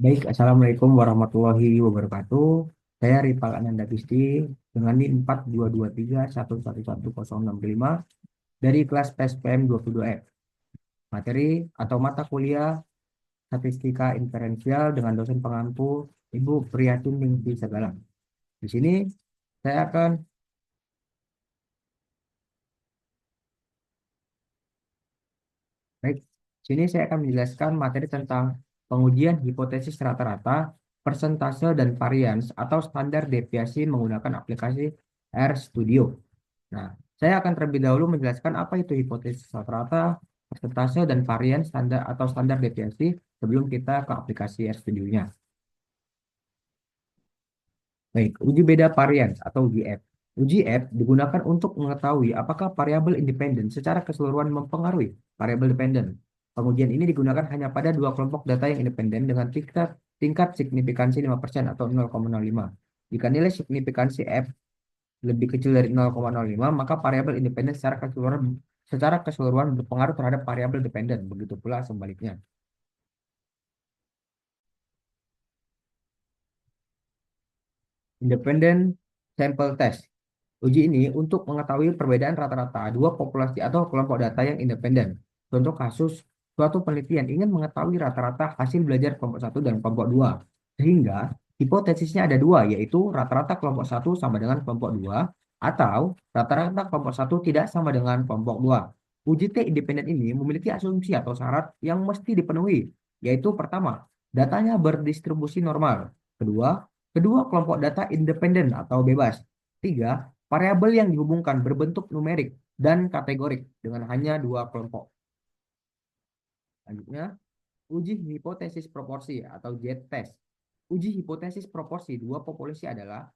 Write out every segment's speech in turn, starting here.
Baik, Assalamualaikum warahmatullahi wabarakatuh. Saya Rifal Ananda Gusti dengan NIM 4223111065 dari kelas PSPM 22F. Materi atau mata kuliah Statistika Inferensial dengan dosen pengampu Ibu Priyatin Ningsih Segala. Di sini saya akan baik, sini saya akan menjelaskan materi tentang pengujian hipotesis rata-rata, persentase dan varians atau standar deviasi menggunakan aplikasi RStudio. Nah, saya akan terlebih dahulu menjelaskan apa itu hipotesis rata-rata, persentase, dan varian standar atau standar deviasi sebelum kita ke aplikasi RStudio-nya. Baik, uji beda varian atau uji F. Uji F digunakan untuk mengetahui apakah variabel independen secara keseluruhan mempengaruhi variabel dependen. Pengujian ini digunakan hanya pada dua kelompok data yang independen dengan tingkat signifikansi 5% atau 0,05. Jika nilai signifikansi F lebih kecil dari 0,05, maka variabel independen secara keseluruhan berpengaruh terhadap variabel dependen. Begitu pula sebaliknya. Independent sample test. Uji ini untuk mengetahui perbedaan rata-rata dua populasi atau kelompok data yang independen. Contoh kasus, suatu penelitian ingin mengetahui rata-rata hasil belajar kelompok satu dan kelompok 2. Sehingga hipotesisnya ada dua, yaitu rata-rata kelompok satu sama dengan kelompok 2, atau rata-rata kelompok satu tidak sama dengan kelompok 2. Uji T independen ini memiliki asumsi atau syarat yang mesti dipenuhi, yaitu pertama, datanya berdistribusi normal. Kedua, kedua kelompok data independen atau bebas. Tiga, variabel yang dihubungkan berbentuk numerik dan kategorik dengan hanya dua kelompok. Selanjutnya, uji hipotesis proporsi atau Z-test. Uji hipotesis proporsi dua populasi adalah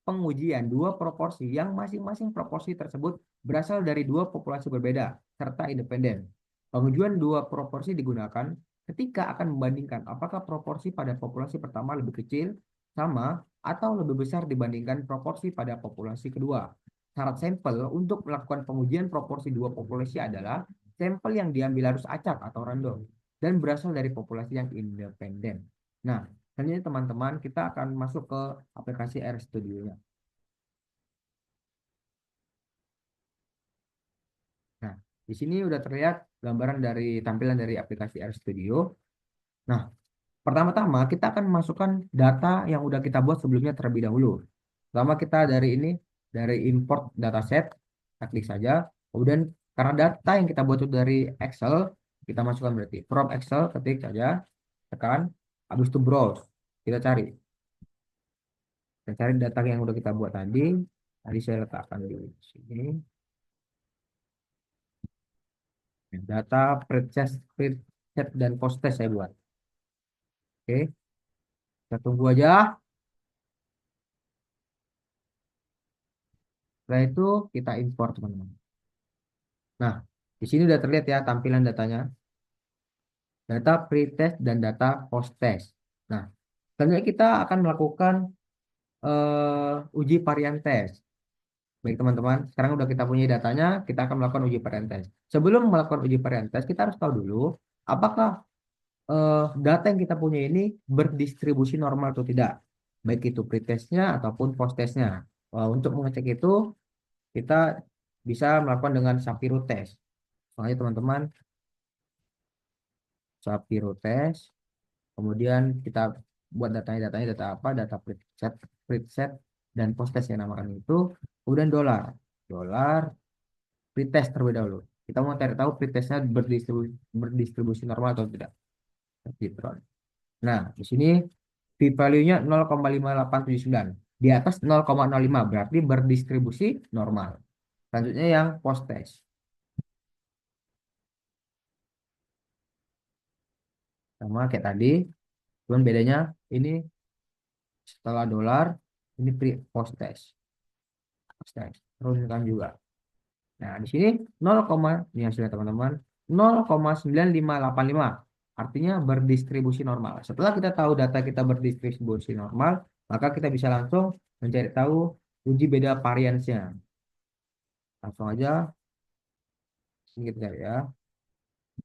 pengujian dua proporsi yang masing-masing proporsi tersebut berasal dari dua populasi berbeda serta independen. Pengujian dua proporsi digunakan ketika akan membandingkan apakah proporsi pada populasi pertama lebih kecil, sama, atau lebih besar dibandingkan proporsi pada populasi kedua. Syarat sampel untuk melakukan pengujian proporsi dua populasi adalah sampel yang diambil harus acak atau random dan berasal dari populasi yang independen. Nah, selanjutnya teman-teman kita akan masuk ke aplikasi RStudio-nya. Nah, di sini udah terlihat gambaran dari tampilan dari aplikasi RStudio. Nah, pertama-tama kita akan masukkan data yang udah kita buat sebelumnya terlebih dahulu. Pertama kita dari ini, dari import dataset, kita klik saja. Kemudian karena data yang kita buat itu dari Excel, kita masukkan berarti from Excel, ketik saja, tekan, habis itu browse. Kita cari. Kita cari data yang udah kita buat tadi. Tadi saya letakkan di sini. Data preset dan post test saya buat. Oke, kita tunggu aja. Setelah itu kita import teman-teman. Nah, di sini udah terlihat ya tampilan datanya. Data pretest dan data post test. Nah, selanjutnya kita akan melakukan uji varian test. Baik teman-teman, sekarang udah kita punya datanya, kita akan melakukan uji varian test. Sebelum melakukan uji varian test, kita harus tahu dulu apakah data yang kita punya ini berdistribusi normal atau tidak, baik itu pretestnya ataupun post testnya. Untuk mengecek itu, kita bisa melakukan dengan Shapiro test. Makanya teman-teman, Shapiro test, kemudian kita buat datanya data apa, data preset, dan post test yang namakan itu, kemudian dolar pretest terlebih dahulu. Kita mau cari tahu pretestnya berdistribusi normal atau tidak. Gitu. Nah, di sini p-value-nya 0,5879. Di atas 0,05 berarti berdistribusi normal. Selanjutnya yang post test. Sama kayak tadi, cuman bedanya ini setelah dolar, ini post test. Post test. Runkan juga. Nah, di sini 0, ini hasilnya teman-teman, 0,9585. Artinya berdistribusi normal. Setelah kita tahu data kita berdistribusi normal, maka kita bisa langsung mencari tahu uji beda variansnya. Langsung aja sini kita cari ya.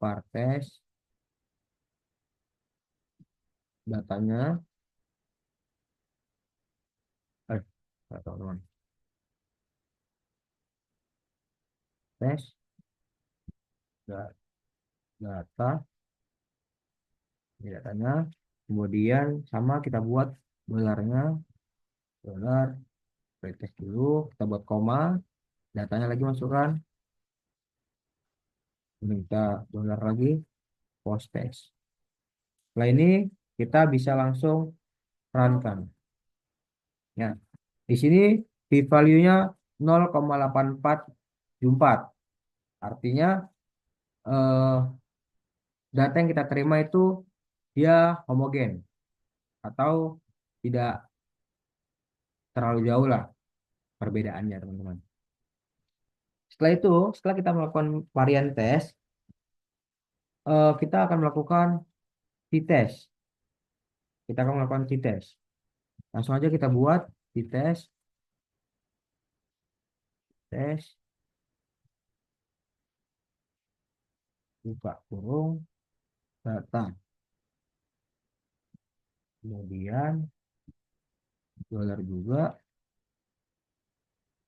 Var test. datanya, eh, nggak tahu, teman. Tes da- data, ini datanya, kemudian sama kita buat dolarnya, dolar, pretest dulu, kita buat koma, datanya lagi masukkan, minta dolar lagi, post test. Setelah ini kita bisa langsung runkan. Ya, di sini p value-nya 0,8474. Artinya eh, data yang kita terima itu dia homogen atau tidak terlalu jauh lah perbedaannya, teman-teman. Setelah itu, setelah kita melakukan varian tes, kita akan melakukan t-test. Kita akan melakukan t-test. Langsung aja kita buat t-test, tes, buka kurung, data. Kemudian dolar juga,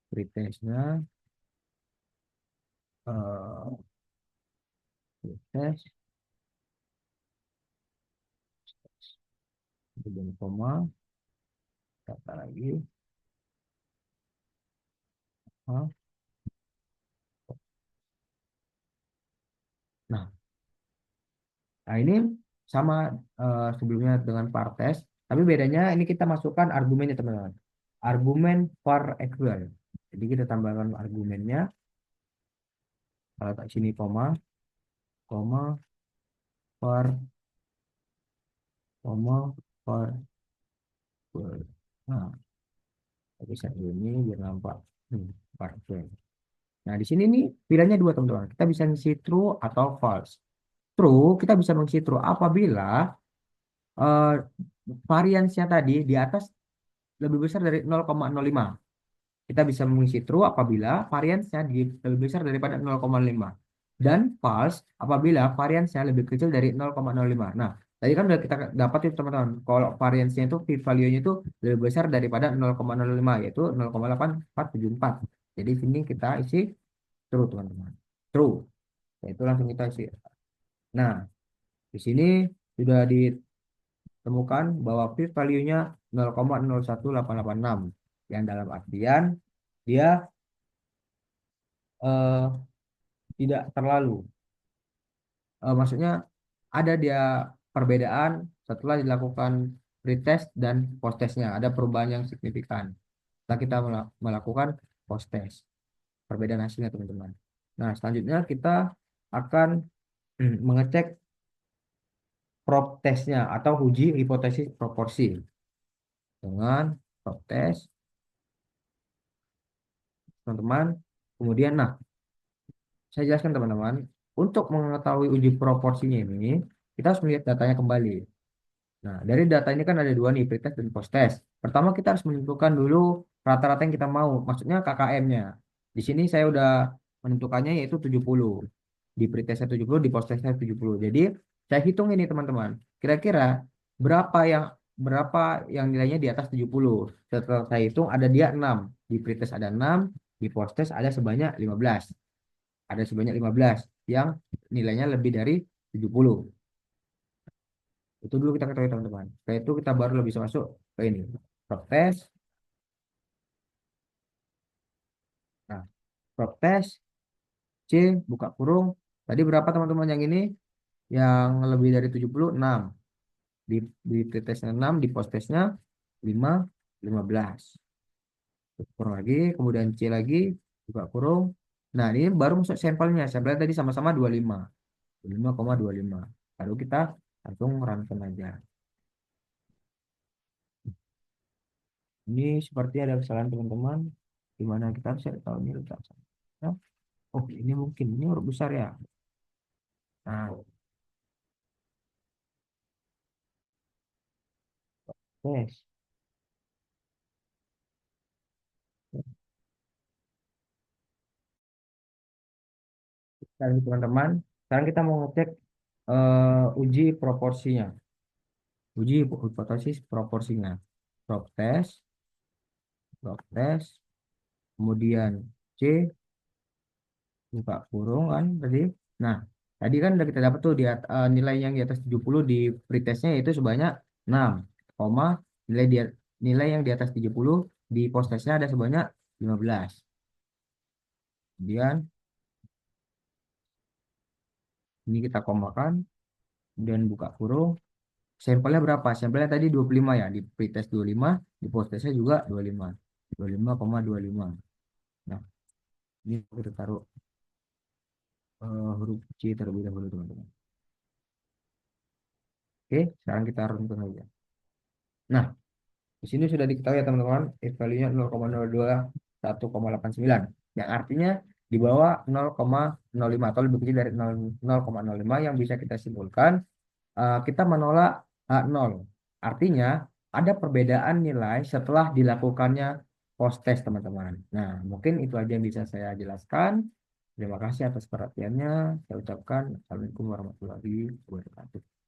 pretestnya, pretest, kemudian koma, data lagi. Ah. Nah, nah ini sama sebelumnya dengan partes, tapi bedanya ini kita masukkan argumennya, teman-teman. Argumen var equal. Jadi kita tambahkan argumennya, kalau tak sini koma, var, koma, var equal. Nah, tapi saya ini biar nampak. Var equal. Nah, di sini nih pilihannya dua, teman-teman. Kita bisa ngisi true atau false. True, kita bisa mengisi true apabila eh, variansnya tadi di atas lebih besar dari 0,05. Kita bisa mengisi true apabila variansnya lebih besar daripada 0,5. Dan false apabila variansnya lebih kecil dari 0,05. Nah, tadi kan udah kita dapat itu, teman-teman. Kalau variansnya itu value-nya itu lebih besar daripada 0,05, yaitu 0,8474. Jadi sini kita isi true, teman-teman. True. Itu langsung kita isi. Nah, di sini sudah ditemukan bahwa value-nya 0,018866, yang dalam artian dia eh, tidak terlalu, maksudnya ada dia perbedaan setelah dilakukan pretest dan post testnya, ada perubahan yang signifikan setelah kita melakukan post test, perbedaan hasilnya, teman-teman. Nah, selanjutnya kita akan mengecek prop testnya atau uji hipotesis proporsi dengan prop test, teman-teman. Kemudian, nah, saya jelaskan, teman-teman, untuk mengetahui uji proporsinya ini kita harus melihat datanya kembali. Nah, dari data ini kan ada dua nih, pretest dan post test. Pertama, kita harus menentukan dulu rata-rata yang kita mau, maksudnya KKM-nya. Di sini saya udah menentukannya yaitu 70. Di pretestnya 70, di post testnya 70. Jadi, saya hitung ini, teman-teman. Kira-kira berapa yang berapa yang nilainya di atas 70. Setelah saya hitung ada dia 6. Di pretest ada 6, di post test ada sebanyak 15. Ada sebanyak 15 yang nilainya lebih dari 70. Itu dulu kita ketahui, teman-teman. Setelah itu kita baru bisa masuk ke ini. Prop test. Nah, prop test C, buka kurung. Tadi berapa, teman-teman, yang ini? Yang lebih dari 76. Di, di pretestnya 6, di post testnya 5, 15. Kurung lagi, kemudian C lagi, buka kurung. Nah, ini baru masuk sampelnya. Sampelnya tadi sama-sama 25. 25,25. Lalu kita langsung runkan aja. Ini seperti ada kesalahan, teman-teman. Di mana kita harus cari tahu ini letak sana. Oh, ini mungkin ini huruf besar ya. Nah, tes. Sekarang, teman-teman, sekarang kita mau ngecek uji proporsinya. Uji hipotesis proporsinya. Prop test, prop test, kemudian C, buka kurung kan tadi. Nah, tadi kan udah kita dapat tuh nilai yang di atas 70 di pretestnya itu sebanyak 6, koma nilai nilai yang di atas 70 di post-testnya ada sebanyak 15. Kemudian ini kita komakan dan buka kurung. Sampelnya berapa? Sampelnya tadi 25 ya, di pretest 25, di post-testnya juga 25. 25,25. Nah, ini kita taruh huruf C terlebih dahulu teman-teman. Oke, sekarang kita runtuh aja. Nah, di sini sudah diketahui ya teman-teman, X value-nya 0,021,89. Yang artinya di bawah 0,05 atau lebih kecil dari 0,05 yang bisa kita simpulkan kita menolak nol. Artinya ada perbedaan nilai setelah dilakukannya post test teman-teman. Nah, mungkin itu aja yang bisa saya jelaskan. Terima kasih atas perhatiannya. Saya ucapkan Assalamualaikum warahmatullahi wabarakatuh.